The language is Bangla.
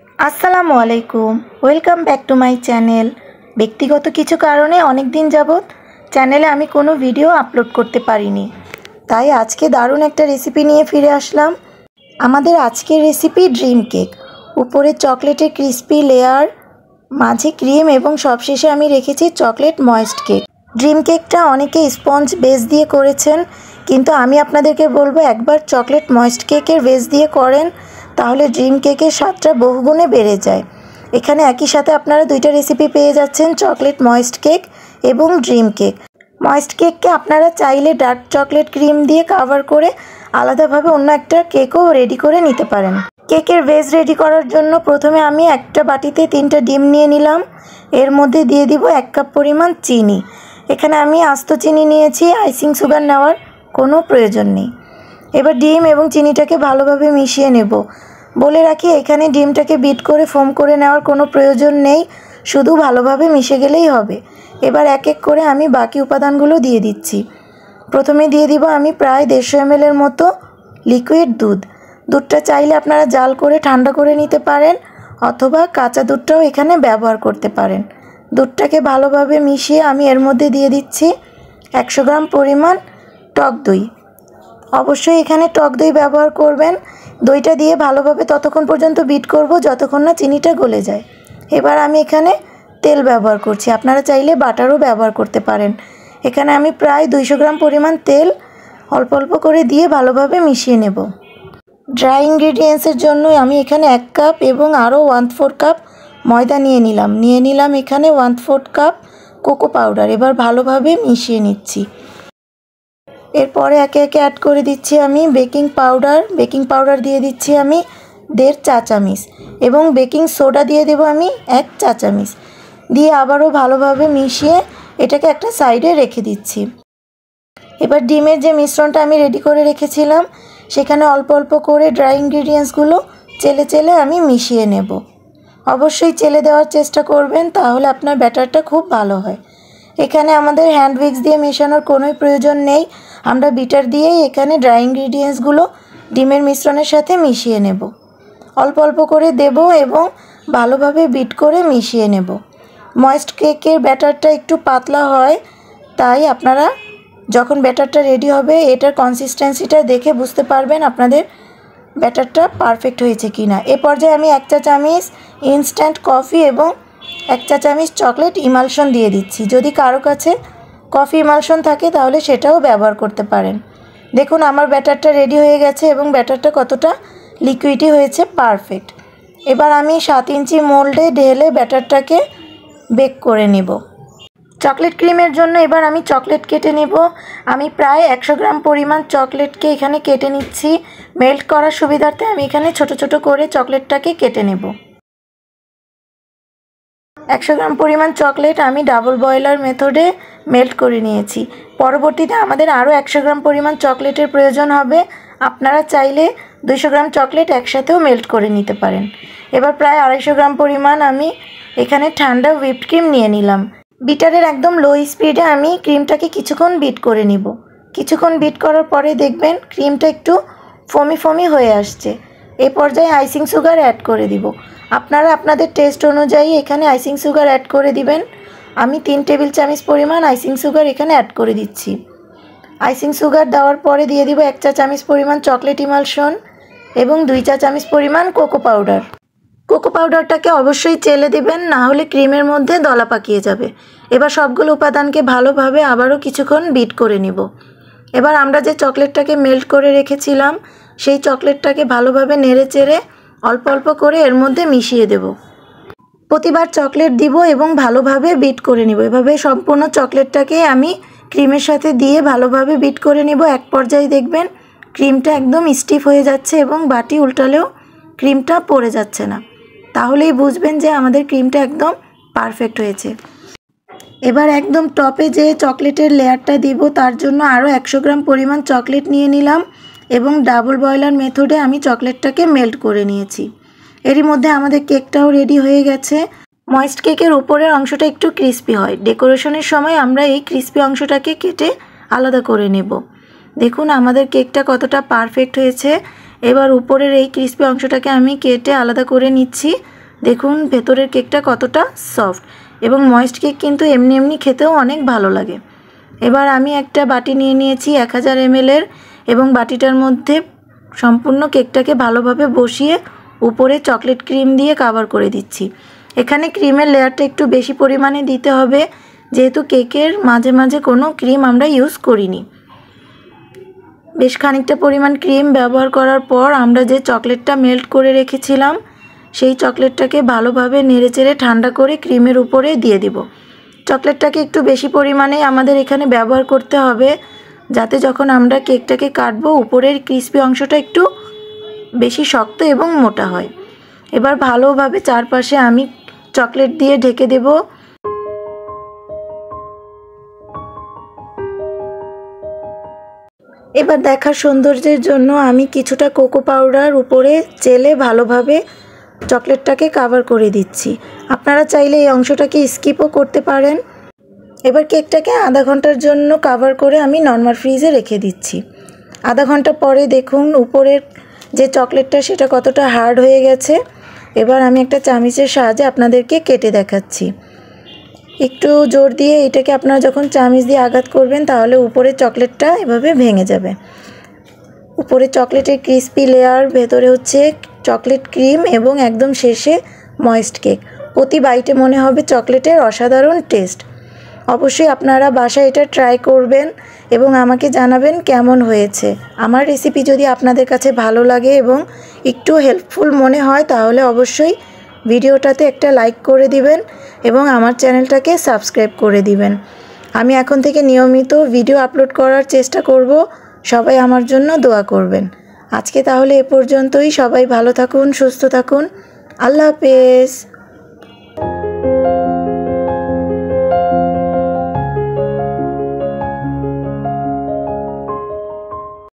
আসসালামু আলাইকুম, welcome back to my channel. ব্যক্তিগত কিছু কারণে অনেক দিন যাবত চ্যানেলে আমি কোনো ভিডিও আপলোড করতে পারিনি, তাই আজকে দারুণ একটা রেসিপি নিয়ে ফিরে আসলাম। আমাদের আজকের রেসিপি ড্রিম কেক। উপরে চকলেটের ক্রিস্পি লেয়ার, মাঝে ক্রিম এবং সবশেষে আমি রেখেছি চকলেট ময়েস্ট কেক। ড্রিম কেকটা অনেকে স্পঞ্জ বেস দিয়ে করেছেন, কিন্তু আমি আপনাদেরকে বলবো একবার চকলেট ময়েস্ট কেকের বেস দিয়ে করেন, তাহলে ড্রিম কেকের স্বাদটা বহুগুণে বেড়ে যায়। এখানে একই সাথে আপনারা দুইটা রেসিপি পেয়ে যাচ্ছেন, চকলেট ময়েস্ট কেক এবং ড্রিম কেক। ময়েস্ট কেককে আপনারা চাইলে ডার্ক চকলেট ক্রিম দিয়ে কাভার করে আলাদাভাবে অন্য একটা কেকও রেডি করে নিতে পারেন। কেকের বেস রেডি করার জন্য প্রথমে আমি একটা বাটিতে 3টা ডিম নিয়ে নিলাম। এর মধ্যে দিয়ে দিব 1 কাপ পরিমাণ চিনি। এখানে আমি আস্ত চিনি নিয়েছি, আইসিং সুগার নেওয়ার কোনো প্রয়োজন নেই। এবার ডিম এবং চিনিটাকে ভালোভাবে মিশিয়ে নেব। বলে রাখি, এখানে ডিমটাকে বিট করে ফোম করে নেওয়ার কোনো প্রয়োজন নেই, শুধু ভালোভাবে মিশে গেলেই হবে। এবার এক এক করে আমি বাকি উপাদানগুলো দিয়ে দিচ্ছি। প্রথমে দিয়ে দিব আমি প্রায় 150 ml এর মতো লিকুইড দুধ। দুধটা চাইলে আপনারা জাল করে ঠান্ডা করে নিতে পারেন, অথবা কাঁচা দুধটাও এখানে ব্যবহার করতে পারেন। দুধটাকে ভালোভাবে মিশিয়ে আমি এর মধ্যে দিয়ে দিচ্ছি 100 গ্রাম পরিমাণ টক দই। অবশ্যই এখানে টক দই ব্যবহার করবেন। দইটা দিয়ে ভালোভাবে ততক্ষণ পর্যন্ত বিট করব যতক্ষণ না চিনিটা গলে যায়। এবার আমি এখানে তেল ব্যবহার করছি, আপনারা চাইলে বাটারও ব্যবহার করতে পারেন। এখানে আমি প্রায় 200 গ্রাম পরিমাণ তেল অল্প অল্প করে দিয়ে ভালোভাবে মিশিয়ে নেব। ড্রাই ইনগ্রিডিয়েন্টসের জন্য আমি এখানে 1 কাপ এবং আরও 1/4 কাপ ময়দা নিয়ে নিলাম এখানে 1/4 কাপ কোকো পাউডার। এবার ভালোভাবে মিশিয়ে নিচ্ছি। এরপরে একে একে অ্যাড করে দিচ্ছি আমি বেকিং পাউডার দিয়ে দিচ্ছি আমি 1.5 চা চামচ এবং বেকিং সোডা দিয়ে দেব আমি 1 চা চামচ। দিয়ে আবারও ভালোভাবে মিশিয়ে এটাকে একটা সাইডে রেখে দিচ্ছি। এবার ডিমের যে মিশ্রণটা আমি রেডি করে রেখেছিলাম, সেখানে অল্প অল্প করে ড্রাই ইনগ্রিডিয়েন্টসগুলো চেলে আমি মিশিয়ে নেব। অবশ্যই চেলে দেওয়ার চেষ্টা করবেন, তাহলে আপনার ব্যাটারটা খুব ভালো হয়। এখানে আমাদের হ্যান্ড উইক্স দিয়ে মেশানোর কোনোই প্রয়োজন নেই, আমরা বিটার দিয়েই এখানে ড্রাই ইনগ্রিডিয়েন্টসগুলো ডিমের মিশ্রণের সাথে মিশিয়ে নেব। অল্প অল্প করে দেব এবং ভালোভাবে বিট করে মিশিয়ে নেব। ময়েস্ট কেকের ব্যাটারটা একটু পাতলা হয়, তাই আপনারা যখন ব্যাটারটা রেডি হবে এটার কনসিস্টেন্সিটা দেখে বুঝতে পারবেন আপনাদের ব্যাটারটা পারফেক্ট হয়েছে কি না। এ পর্যায়ে আমি 1 চা চামচ ইনস্ট্যান্ট কফি এবং 1 চা চামচ চকলেট ইমালশন দিয়ে দিচ্ছি। যদি কারো কাছে কফি ইমালশন থাকে তাহলে সেটাও ব্যবহার করতে পারেন। দেখুন আমার ব্যাটারটা রেডি হয়ে গেছে এবং ব্যাটারটা কতটা লিকুইডি হয়েছে, পারফেক্ট। এবার আমি 7 ইঞ্চি মোল্ডে ঢেলে ব্যাটারটাকে বেক করে নেব। চকলেট ক্রিমের জন্য এবার আমি চকলেট কেটে নেব। আমি প্রায় 100 গ্রাম পরিমাণ চকলেটকে এখানে কেটে নিচ্ছি। মেল্ট করার সুবিধার্থে আমি এখানে ছোট ছোট করে চকলেটটাকে কেটে নেব। 100 গ্রাম পরিমাণ চকলেট আমি ডাবল বয়লার মেথডে মেল্ট করে নিয়েছি। পরবর্তীতে আমাদের আরও 100 গ্রাম পরিমাণ চকলেটের প্রয়োজন হবে। আপনারা চাইলে 200 গ্রাম চকলেট একসাথেও মেল্ট করে নিতে পারেন। এবার প্রায় 250 গ্রাম পরিমাণ আমি এখানে ঠান্ডা হুইপড ক্রিম নিয়ে নিলাম। বিটারের একদম লো স্পিডে আমি ক্রিমটাকে কিছুক্ষণ বিট করে নিব। কিছুক্ষণ বিট করার পরে দেখবেন ক্রিমটা একটু ফমি হয়ে আসছে। এই পর্যায়ে আইসিং সুগার অ্যাড করে দিব। আপনারা আপনাদের টেস্ট অনুযায়ী এখানে আইসিং সুগার অ্যাড করে দিবেন। আমি 3 টেবিল চামচ পরিমাণ আইসিং সুগার এখানে অ্যাড করে দিচ্ছি। আইসিং সুগার দেওয়ার পরে দিয়ে দিব 1 চা চামচ পরিমাণ চকলেট ইমালশন এবং 2 চা চামচ পরিমাণ কোকো পাউডার। কোকো পাউডারটাকে অবশ্যই চেলে দিবেন, না হলে ক্রিমের মধ্যে দলা পাকিয়ে যাবে। এবার সবগুলো উপাদানকে ভালোভাবে আবারও কিছুক্ষণ বিট করে নিব। এবার আমরা যে চকলেটটাকে মেল্ট করে রেখেছিলাম, সেই চকলেটটাকে ভালোভাবে নেড়ে চেড়ে অল্প অল্প করে এর মধ্যে মিশিয়ে দেব। প্রতিবার চকলেট দিব এবং ভালোভাবে বিট করে নিব। এভাবে সম্পূর্ণ চকলেটটাকে আমি ক্রিমের সাথে দিয়ে ভালোভাবে বিট করে নিব। এক পর্যায়ে দেখবেন ক্রিমটা একদম স্টিফ হয়ে যাচ্ছে এবং বাটি উল্টালেও ক্রিমটা পড়ে যাচ্ছে না। তাহলেই বুঝবেন যে আমাদের ক্রিমটা একদম পারফেক্ট হয়েছে। এবার একদম টপে যে চকলেটের লেয়ারটা দিব, তার জন্য আরও 100 গ্রাম পরিমাণ চকলেট নিয়ে নিলাম এবং ডাবল বয়লার মেথডে আমি চকলেটটাকে মেল্ট করে নিয়েছি। এরই মধ্যে আমাদের কেকটাও রেডি হয়ে গেছে। ময়েস্ট কেকের উপরের অংশটা একটু ক্রিস্পি হয়, ডেকোরেশনের সময় আমরা এই ক্রিস্পি অংশটাকে কেটে আলাদা করে নেব। দেখুন আমাদের কেকটা কতটা পারফেক্ট হয়েছে। এবার উপরের এই ক্রিস্পি অংশটাকে আমি কেটে আলাদা করে নিচ্ছি। দেখুন ভেতরের কেকটা কতটা সফট, এবং ময়েস্ট কেক কিন্তু এমনি এমনি খেতেও অনেক ভালো লাগে। এবার আমি একটা বাটি নিয়ে নিয়েছি 1000 ml এবং বাটিটার মধ্যে সম্পূর্ণ কেকটাকে ভালোভাবে বসিয়ে উপরে চকলেট ক্রিম দিয়ে কভার করে দিচ্ছি। এখানে ক্রিমের লেয়ারটা একটু বেশি পরিমাণে দিতে হবে, যেহেতু কেকের মাঝে মাঝে কোনো ক্রিম আমরা ইউজ করিনি। বেশ খানিকটা পরিমাণ ক্রিম ব্যবহার করার পর আমরা যে চকলেটটা মেল্ট করে রেখেছিলাম সেই চকলেটটাকে ভালোভাবে নেড়েচেড়ে ঠান্ডা করে ক্রিমের উপরে দিয়ে দিব। চকলেটটাকে একটু বেশি পরিমাণে আমাদের এখানে ব্যবহার করতে হবে, যাতে যখন আমরা কেকটাকে কাটবো উপরের ক্রিস্পি অংশটা একটু বেশি শক্ত এবং মোটা হয়। এবার ভালোভাবে চারপাশে আমি চকলেট দিয়ে ঢেকে দেব। এবার দেখার সৌন্দর্যের জন্য আমি কিছুটা কোকো পাউডার উপরে চেলে ভালোভাবে চকলেটটাকে কভার করে দিচ্ছি। আপনারা চাইলে এই অংশটাকে স্কিপও করতে পারেন। এবার কেকটাকে আধা ঘন্টার জন্য কভার করে আমি নর্মাল ফ্রিজে রেখে দিচ্ছি। আধা ঘন্টা পরে দেখুন উপরের যে চকলেটটা সেটা কতটা হার্ড হয়ে গেছে। এবার আমি একটা চামচের সাহায্যে আপনাদেরকে কেটে দেখাচ্ছি। একটু জোর দিয়ে এটাকে আপনারা যখন চামচ দিয়ে আঘাত করবেন তাহলে উপরে চকলেটটা এভাবে ভেঙে যাবে। উপরে চকলেটের ক্রিস্পি লেয়ার, ভেতরে হচ্ছে চকলেট ক্রিম এবং একদম শেষে ময়েস্ট কেক। প্রতি বাইটে মনে হবে চকলেটের অসাধারণ টেস্ট। অবশ্যই আপনারা বাসায় এটা ট্রাই করবেন এবং আমাকে জানাবেন কেমন হয়েছে। আমার রেসিপি যদি আপনাদের কাছে ভালো লাগে এবং একটু হেল্পফুল মনে হয় তাহলে অবশ্যই ভিডিওটাতে একটা লাইক করে দিবেন এবং আমার চ্যানেলটাকে সাবস্ক্রাইব করে দিবেন। আমি এখন থেকে নিয়মিত ভিডিও আপলোড করার চেষ্টা করব। সবাই আমার জন্য দোয়া করবেন। আজকে তাহলে এ পর্যন্তই। সবাই ভালো থাকুন, সুস্থ থাকুন। আল্লাহ হাফেজ।